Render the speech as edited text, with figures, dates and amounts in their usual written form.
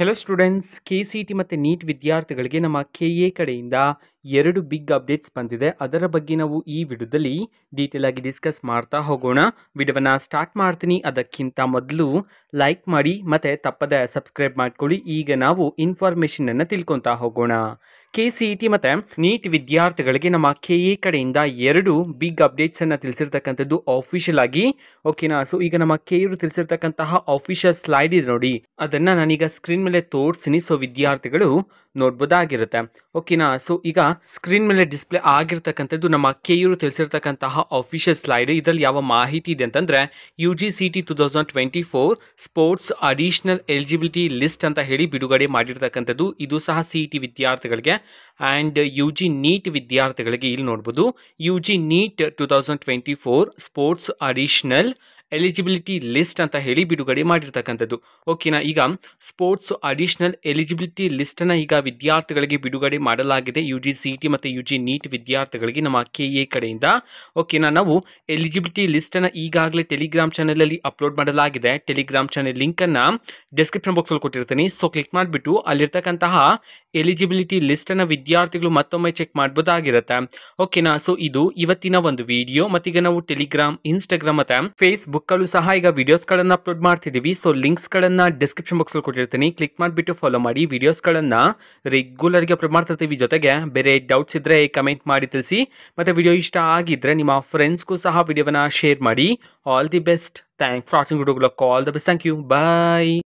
Hello students, ಕೆ.ಸಿ.ಟಿ ಮತ್ತು neat ವಿದ್ಯಾರ್ಥಿಗಳಿಗೆ ನಮ್ಮ ಕೆ.ಎ ಕಡೆಯಿಂದ 2 ಬಿಗ್ ಅಪ್ಡೇಟ್ಸ್ ಬಂದಿದೆ. ಅದರ ಬಗ್ಗೆ ನಾವು ಈ ವಿಡಿಯೋದಲ್ಲಿ ಡೀಟೇಲ್ ಆಗಿ ಡಿಸ್ಕಸ್ ಮಾಡ್ತಾ ಹೋಗೋಣ. ವಿಡಿಯೋವನ್ನು ಸ್ಟಾರ್ಟ್ ಮಾಡ್ತೀನಿ. ಅದಕ್ಕಿಂತ ಮೊದಲು ಲೈಕ್ ಮಾಡಿ ಮತ್ತು ತಪ್ಪದೆ ಸಬ್ಸ್ಕ್ರೈಬ್ ಮಾಡ್ಕೊಳ್ಳಿ. ಈಗ ನಾವು ಇನ್ಫಾರ್ಮೇಷನನ್ನು ತಿಳ್ಕೊತಾ ಹೋಗೋಣ. ಕೆ.ಸಿ.ಟಿ ಮತ್ತು ನೀಟ್ ವಿದ್ಯಾರ್ಥಿಗಳಿಗೆ ನಮ್ಮ ಕೆ.ಎ ಕಡೆಯಿಂದ 2 ಬಿಗ್ ಅಪ್ಡೇಟ್ಸನ್ನು ತಿಳಿಸಿರ್ತಕ್ಕಂಥದ್ದು ಆಫಿಷಿಯಲ್ ಆಗಿ. ಓಕೆನಾ? ಸೊ ಈಗ ನಮ್ಮ ಕೆ.ಎರು ತಿಳಿಸಿರ್ತಕ್ಕಂತಹ ಆಫಿಷಿಯಲ್ ಸ್ಲೈಡ್ ಇದೆ ನೋಡಿ, ಅದನ್ನು ನಾನೀಗ ಸ್ಕ್ರೀನ್ ಮೇಲೆ ತೋರಿಸ್ತೀನಿ. ಸೊ ವಿದ್ಯಾರ್ಥಿಗಳು ನೋಡ್ಬೋದಾಗಿರುತ್ತೆ. ಓಕೆನಾ? ಸೊ ಈಗ ಸ್ಕ್ರೀನ್ ಮೇಲೆ ಡಿಸ್ಪ್ಲೇ ಆಗಿರ್ತಕ್ಕಂಥದ್ದು ನಮ್ಮ ಕೆ.ಎರು ತಿಳಿಸಿರ್ತಕ್ಕಂತಹ ಆಫಿಷಿಯಲ್ ಸ್ಲೈಡ್. ಇದರಲ್ಲಿ ಯಾವ ಮಾಹಿತಿ ಇದೆ ಅಂತಂದರೆ, UGCET 2024 sports additional eligibility list ಅಂತ ಹೇಳಿ ಬಿಡುಗಡೆ ಮಾಡಿರ್ತಕ್ಕಂಥದ್ದು. ಇದು ಸಹ CET ವಿದ್ಯಾರ್ಥಿಗಳಿಗೆ ಆ್ಯಂಡ್ UG ನೀಟ್ ವಿದ್ಯಾರ್ಥಿಗಳಿಗೆ ಇಲ್ಲಿ ನೋಡ್ಬೋದು. UG NEET 2024 sports additional eligibility list ಅಂತ ಹೇಳಿ ಬಿಡುಗಡೆ ಮಾಡಿರ್ತಕ್ಕಂಥದ್ದು. ಓಕೆನಾ? ಈಗ ಸ್ಪೋರ್ಟ್ಸ್ ಅಡಿಷನಲ್ ಎಲಿಜಿಬಿಲಿಟಿ ಲಿಸ್ಟನ್ನು ಈಗ ವಿದ್ಯಾರ್ಥಿಗಳಿಗೆ ಬಿಡುಗಡೆ ಮಾಡಲಾಗಿದೆ. UGCET ಮತ್ತು UG ನೀಟ್ ವಿದ್ಯಾರ್ಥಿಗಳಿಗೆ ನಮ್ಮ ಕೆ.ಎ ಕಡೆಯಿಂದ. ಓಕೆನಾ? ನಾವು ಎಲಿಜಿಬಿಲಿಟಿ ಲಿಸ್ಟನ್ನು ಈಗಾಗಲೇ ಟೆಲಿಗ್ರಾಮ್ ಚಾನಲಲ್ಲಿ ಅಪ್ಲೋಡ್ ಮಾಡಲಾಗಿದೆ. ಟೆಲಿಗ್ರಾಮ್ ಚಾನಲ್ ಲಿಂಕನ್ನು ಡಿಸ್ಕ್ರಿಪ್ಷನ್ ಬಾಕ್ಸಲ್ಲಿ ಕೊಟ್ಟಿರ್ತೀನಿ. ಸೊ ಕ್ಲಿಕ್ ಮಾಡಿಬಿಟ್ಟು ಅಲ್ಲಿರ್ತಕ್ಕಂತಹ ಎಲಿಜಿಬಿಲಿಟಿ ಲಿಸ್ಟನ್ನು ವಿದ್ಯಾರ್ಥಿಗಳು ಮತ್ತೊಮ್ಮೆ ಚೆಕ್ ಮಾಡ್ಬೋದಾಗಿರುತ್ತೆ. ಓಕೆನಾ? ಸೊ ಇದು ಇವತ್ತಿನ ಒಂದು ವಿಡಿಯೋ. ಮತ್ತೀಗ ನಾವು ಟೆಲಿಗ್ರಾಮ್, ಇನ್ಸ್ಟಾಗ್ರಾಮ್ ಮತ್ತು ಫೇಸ್ಬುಕ್ ಅಲ್ಲೂ ಸಹ ಈಗ ವಿಡಿಯೋಸ್ಗಳನ್ನು ಅಪ್ಲೋಡ್ ಮಾಡ್ತಿದ್ದೀವಿ. ಸೊ ಲಿಂಕ್ಸ್ಗಳನ್ನು ಡಿಸ್ಕ್ರಿಪ್ಷನ್ ಬಾಕ್ಸಲ್ಲಿ ಕೊಟ್ಟಿರ್ತೀನಿ. ಕ್ಲಿಕ್ ಮಾಡಿಬಿಟ್ಟು ಫಾಲೋ ಮಾಡಿ. ವಿಡಿಯೋಸ್ಗಳನ್ನು ರೆಗ್ಯುಲರ್ಗೆ ಅಪ್ಲೋಡ್ ಮಾಡ್ತಿರ್ತೀವಿ. ಜೊತೆಗೆ ಬೇರೆ ಡೌಟ್ಸ್ ಇದ್ದರೆ ಕಮೆಂಟ್ ಮಾಡಿ ತಿಳಿಸಿ. ಮತ್ತು ವಿಡಿಯೋ ಇಷ್ಟ ಆಗಿದ್ದರೆ ನಿಮ್ಮ ಫ್ರೆಂಡ್ಸ್ಗೂ ಸಹ ವಿಡಿಯೋವನ್ನು ಶೇರ್ ಮಾಡಿ. All the best. Thanks for watching video. All the best. Thank you. Bye.